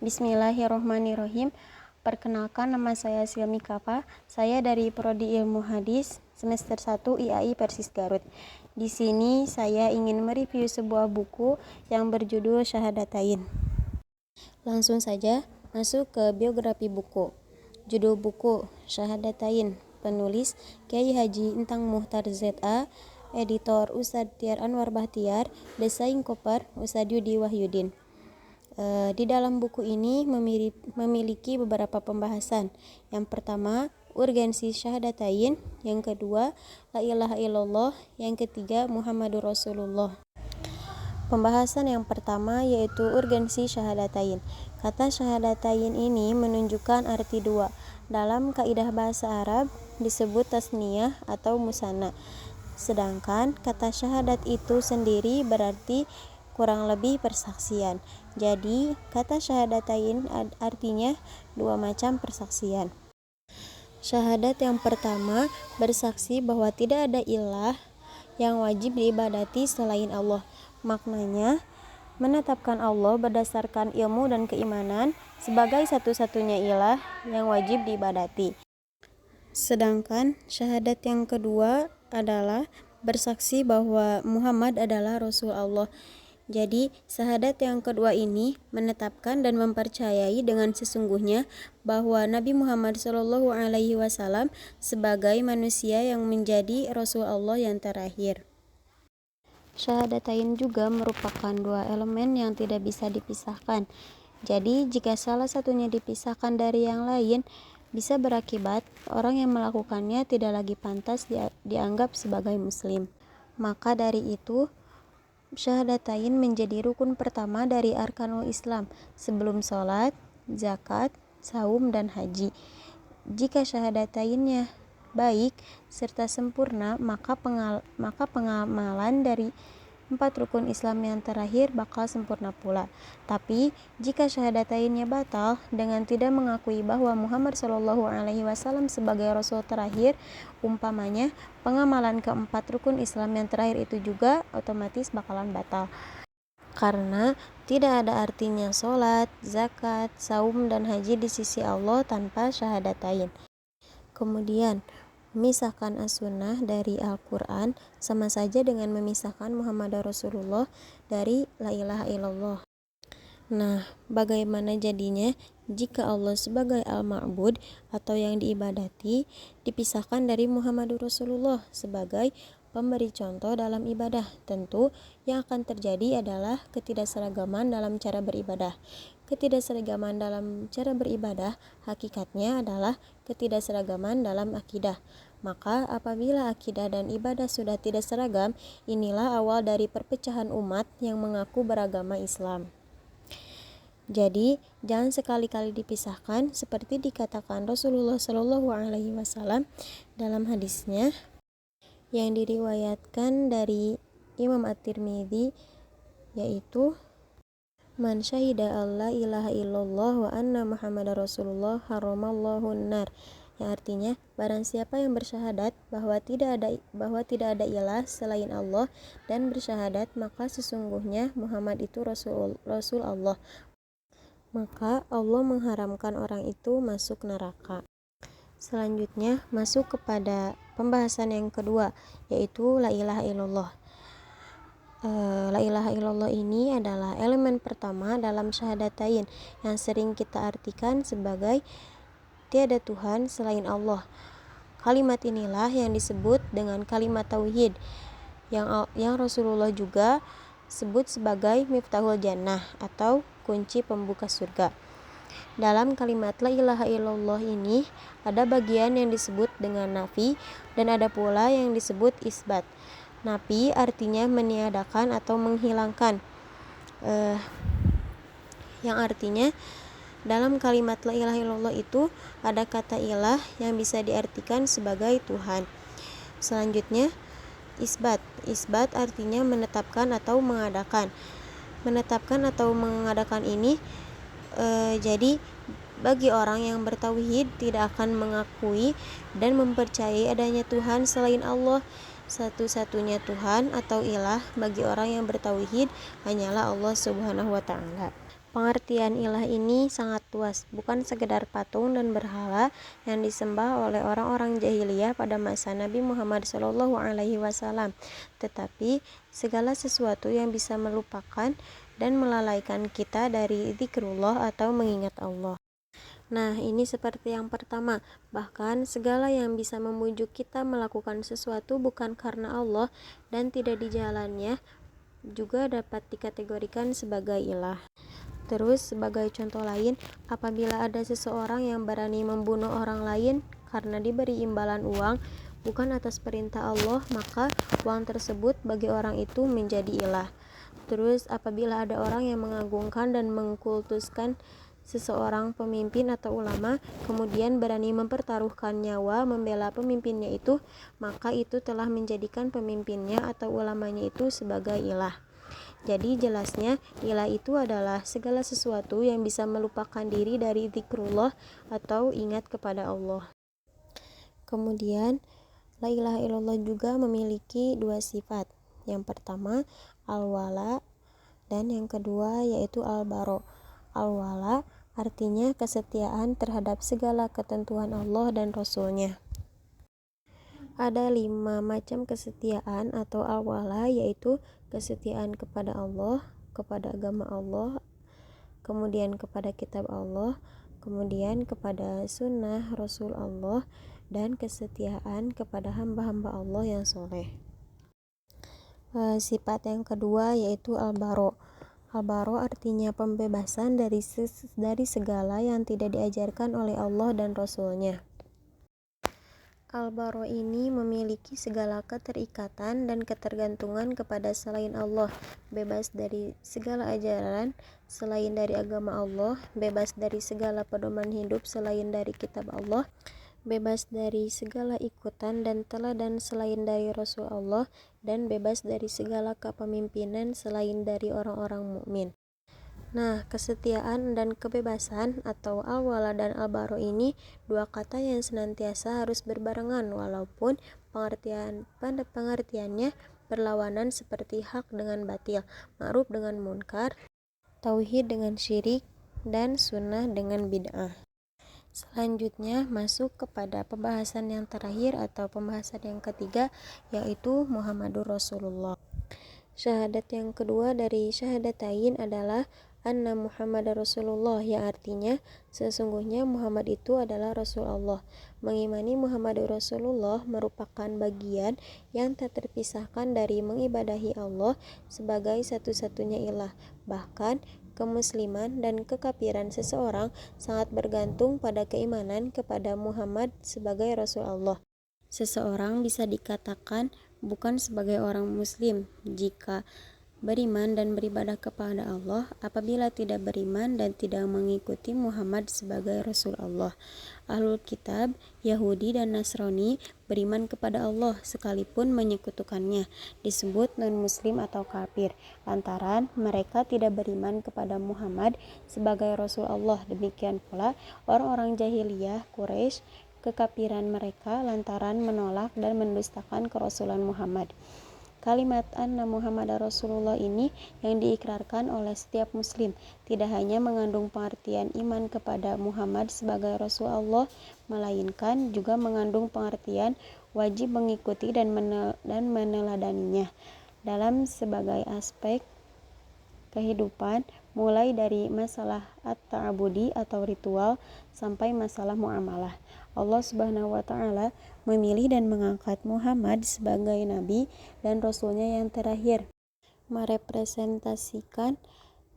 Bismillahirrohmanirrohim. Perkenalkan, nama saya Silmi Kafa. Saya dari Prodi Ilmu Hadis semester 1 IAI Persis Garut. Di sini saya ingin mereview sebuah buku yang berjudul Syahadatain. Langsung saja masuk ke biografi buku. Judul buku Syahadatain, penulis Kiai Haji Entang Muhtar ZA, editor Ustadz Tiar Anwar Bahtiar, desain cover Ustadz Yudi Wahyudin. Di dalam buku ini memiliki beberapa pembahasan. Yang pertama, urgensi syahadatain. Yang kedua, la ilaha illallah. Yang ketiga, Muhammadur Rasulullah. Pembahasan yang pertama yaitu urgensi syahadatain. Kata syahadatain ini menunjukkan arti dua. Dalam kaidah bahasa Arab disebut tasniyah atau musanna. Sedangkan kata syahadat itu sendiri berarti kurang lebih persaksian. Jadi, kata syahadatain artinya dua macam persaksian. Syahadat yang pertama bersaksi bahwa tidak ada ilah yang wajib diibadati selain Allah. Maknanya, menetapkan Allah berdasarkan ilmu dan keimanan sebagai satu-satunya ilah yang wajib diibadati. Sedangkan syahadat yang kedua adalah bersaksi bahwa Muhammad adalah Rasul Allah. Jadi, syahadat yang kedua ini menetapkan dan mempercayai dengan sesungguhnya bahwa Nabi Muhammad SAW sebagai manusia yang menjadi Rasul Allah yang terakhir. Syahadatain juga merupakan dua elemen yang tidak bisa dipisahkan. Jadi, jika salah satunya dipisahkan dari yang lain, bisa berakibat orang yang melakukannya tidak lagi pantas dianggap sebagai muslim. Maka dari itu, syahadatain menjadi rukun pertama dari arkanul Islam sebelum sholat, zakat, saum, dan haji. Jika syahadatainnya baik serta sempurna, maka pengamalan dari 4 rukun Islam yang terakhir bakal sempurna pula. Tapi jika syahadatainnya batal dengan tidak mengakui bahwa Muhammad SAW sebagai Rasul terakhir, umpamanya pengamalan keempat rukun Islam yang terakhir itu juga otomatis bakalan batal. Karena tidak ada artinya sholat, zakat, saum, dan haji di sisi Allah tanpa syahadatain. Kemudian, memisahkan as-sunnah dari Al-Quran sama saja dengan memisahkan Muhammad Rasulullah dari la ilaha illallah. Nah, bagaimana jadinya jika Allah sebagai al-ma'bud atau yang diibadati dipisahkan dari Muhammad Rasulullah sebagai pemberi contoh dalam ibadah? Tentu yang akan terjadi adalah ketidakseragaman dalam cara beribadah. Ketidakseragaman dalam cara beribadah hakikatnya adalah ketidakseragaman dalam akidah. Maka apabila akidah dan ibadah sudah tidak seragam, inilah awal dari perpecahan umat yang mengaku beragama Islam. Jadi, jangan sekali-kali dipisahkan seperti dikatakan Rasulullah SAW dalam hadisnya yang diriwayatkan dari Imam At-Tirmidzi, yaitu man syahida alla ilaha illallah wa anna Muhammadar Rasulullah haramallahu nar, yang artinya barang siapa yang bersyahadat bahwa tidak ada ilah selain Allah dan bersyahadat maka sesungguhnya Muhammad itu Rasul Allah, maka Allah mengharamkan orang itu masuk neraka. Selanjutnya masuk kepada pembahasan yang kedua, yaitu la ilaha illallah. La ilaha illallah ini adalah elemen pertama dalam syahadatain yang sering kita artikan sebagai tiada Tuhan selain Allah. Kalimat inilah yang disebut dengan kalimat tauhid yang Rasulullah juga sebut sebagai miftahul jannah atau kunci pembuka surga. Dalam kalimat la ilaha illallah ini ada bagian yang disebut dengan nafi dan ada pula yang disebut isbat. Nafi artinya meniadakan atau menghilangkan, yang artinya dalam kalimat la ilaha illallah itu ada kata ilah yang bisa diartikan sebagai Tuhan. Selanjutnya isbat. Isbat artinya menetapkan atau mengadakan. Menetapkan atau mengadakan ini jadi bagi orang yang bertauhid tidak akan mengakui dan mempercayai adanya Tuhan selain Allah. Satu-satunya Tuhan atau ilah bagi orang yang bertauhid hanyalah Allah Subhanahu wa Ta'ala. Pengertian ilah ini sangat luas, bukan sekedar patung dan berhala yang disembah oleh orang-orang jahiliyah pada masa Nabi Muhammad SAW, tetapi segala sesuatu yang bisa melupakan dan melalaikan kita dari zikrullah atau mengingat Allah. Nah, ini seperti yang pertama, bahkan segala yang bisa membujuk kita melakukan sesuatu bukan karena Allah dan tidak di jalannya juga dapat dikategorikan sebagai ilah. Terus sebagai contoh lain, apabila ada seseorang yang berani membunuh orang lain karena diberi imbalan uang bukan atas perintah Allah, maka uang tersebut bagi orang itu menjadi ilah. Terus apabila ada orang yang mengagungkan dan mengkultuskan seseorang pemimpin atau ulama, kemudian berani mempertaruhkan nyawa membela pemimpinnya itu, maka itu telah menjadikan pemimpinnya atau ulamanya itu sebagai ilah. Jadi jelasnya, ilah itu adalah segala sesuatu yang bisa melupakan diri dari zikrullah atau ingat kepada Allah. Kemudian, la ilaha illallah juga memiliki dua sifat. Yang pertama, al-wala, dan yang kedua yaitu al-baro. Al-wala artinya kesetiaan terhadap segala ketentuan Allah dan Rasul-Nya. Ada 5 macam kesetiaan atau al-wala, yaitu kesetiaan kepada Allah, kepada agama Allah, kemudian kepada kitab Allah, kemudian kepada sunnah Rasul Allah, dan kesetiaan kepada hamba-hamba Allah yang soleh. Sifat yang kedua yaitu al-baro. Al-baro artinya pembebasan dari segala yang tidak diajarkan oleh Allah dan Rasul-Nya. Al-baro ini memiliki segala keterikatan dan ketergantungan kepada selain Allah, bebas dari segala ajaran selain dari agama Allah, bebas dari segala pedoman hidup selain dari kitab Allah, bebas dari segala ikutan dan teladan selain dari Rasul Allah, dan bebas dari segala kepemimpinan selain dari orang-orang mukmin. Nah, kesetiaan dan kebebasan atau al-wala dan al-baro ini dua kata yang senantiasa harus berbarengan, walaupun pengertiannya berlawanan seperti hak dengan batil, ma'ruf dengan munkar, tauhid dengan syirik, dan sunnah dengan bid'ah. Selanjutnya masuk kepada pembahasan yang terakhir atau pembahasan yang ketiga, yaitu Muhammadur Rasulullah. Syahadat yang kedua dari syahadatain adalah anna Muhammadar Rasulullah, yang artinya sesungguhnya Muhammad itu adalah Rasul Allah. Mengimani Muhammadur Rasulullah merupakan bagian yang tak terpisahkan dari mengibadahi Allah sebagai satu-satunya ilah. Bahkan kemusliman dan kekafiran seseorang sangat bergantung pada keimanan kepada Muhammad sebagai Rasul Allah. Seseorang bisa dikatakan bukan sebagai orang muslim jika beriman dan beribadah kepada Allah apabila tidak beriman dan tidak mengikuti Muhammad sebagai Rasul Allah. Ahlul Kitab, Yahudi dan Nasrani beriman kepada Allah sekalipun menyekutukannya, disebut non-muslim atau kafir, lantaran mereka tidak beriman kepada Muhammad sebagai Rasul Allah. Demikian pula orang-orang jahiliyah Quraisy, kekafiran mereka lantaran menolak dan mendustakan kerasulan Muhammad. Kalimat anna Muhammad Rasulullah ini yang diikrarkan oleh setiap muslim tidak hanya mengandung pengertian iman kepada Muhammad sebagai Rasul Allah, melainkan juga mengandung pengertian wajib mengikuti dan meneladaninya dalam sebagai aspek kehidupan, mulai dari masalah at-ta'abudi atau ritual sampai masalah muamalah. Allah Subhanahu wa Ta'ala memilih dan mengangkat Muhammad sebagai nabi dan rasulnya yang terakhir, merepresentasikan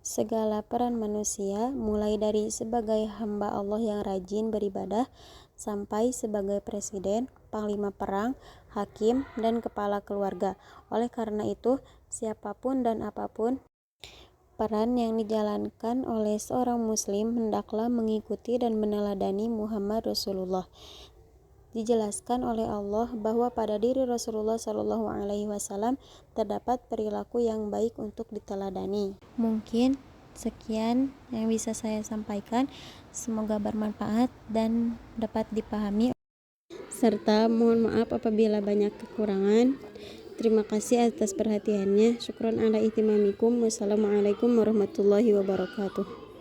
segala peran manusia, mulai dari sebagai hamba Allah yang rajin beribadah sampai sebagai presiden, panglima perang, hakim, dan kepala keluarga. Oleh karena itu, siapapun dan apapun peran yang dijalankan oleh seorang muslim hendaklah mengikuti dan meneladani Muhammad Rasulullah. Dijelaskan oleh Allah bahwa pada diri Rasulullah SAW terdapat perilaku yang baik untuk diteladani. Mungkin sekian yang bisa saya sampaikan, semoga bermanfaat dan dapat dipahami. serta mohon maaf apabila banyak kekurangan. Terima kasih atas perhatiannya. Syukron ala ihtimamikum. Wassalamualaikum warahmatullahi wabarakatuh.